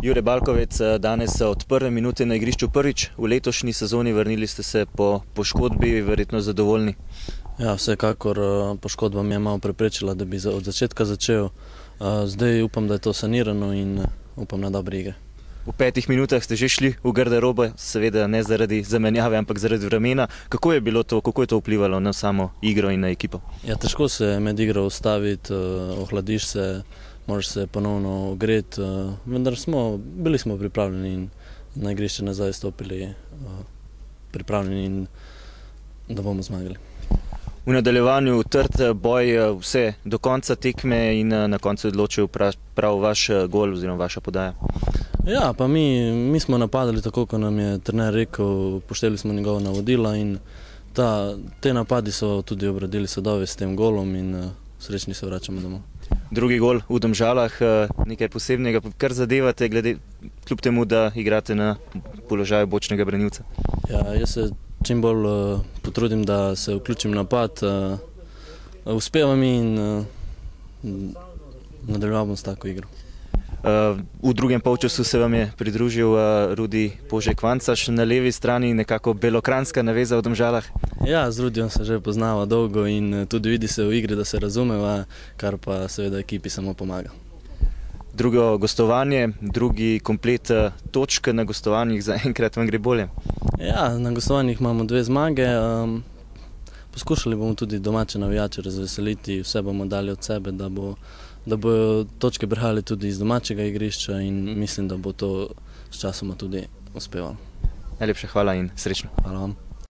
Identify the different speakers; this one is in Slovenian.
Speaker 1: Jure Balkovec, danes od prve minute na igrišču prvič v letošnji sezoni, vrnili ste se po poškodbi, verjetno zadovoljni?
Speaker 2: Ja, vsekakor poškodba mi je malo preprečila, da bi od začetka začel. Zdaj upam, da je to sanirano in upam na dobre igre.
Speaker 1: V 5 minutah ste že šli v garderobo, seveda ne zaradi zamenjave, ampak zaradi vremena. Kako je bilo to, kako je to vplivalo na samo igro in na ekipo?
Speaker 2: Ja, težko se med igro ustaviti, ohladiš se, moraš se ponovno ogreti, vendar bili smo pripravljeni in na igrišče nazaj stopili pripravljeni in da bomo zmagali.
Speaker 1: V nadaljevanju trd boj vse do konca tekme in na koncu je odločil prav vaš gol oziroma vaša podaja.
Speaker 2: Ja, pa mi smo napadali tako, kot nam je trener rekel, upoštevali smo njegova navodila in te napadi so tudi obrodili sadove s tem golom in srečni se vračamo domov.
Speaker 1: Drugi gol v Domžalah, nekaj posebnega, kar zadevate, kljub temu, da igrate na položaju bočnega branilca?
Speaker 2: Ja, jaz se čim bolj potrudim, da se vključim v napad, uspeva mi in nadaljeval bom s tako igro.
Speaker 1: V drugem polčasu se vam je pridružil Rudi Požek-Vancaš na levi strani, nekako belokranjska naveza v Domžalah.
Speaker 2: Ja, z Rudijem se že poznava dolgo in tudi vidi se v igri, da se razumeva, kar pa seveda ekipi samo pomaga.
Speaker 1: Drugo gostovanje, drugi komplet točk na gostovanjih, zaenkrat vam gre bolje?
Speaker 2: Ja, na gostovanjih imamo 2 zmage, poskušali bomo tudi domače navijače razveseliti, vse bomo dali od sebe, da bojo točke prihajale tudi iz domačega igrišča in mislim, da bo to s časoma tudi uspevalo.
Speaker 1: Najlepša hvala in srečno.
Speaker 2: Hvala vam.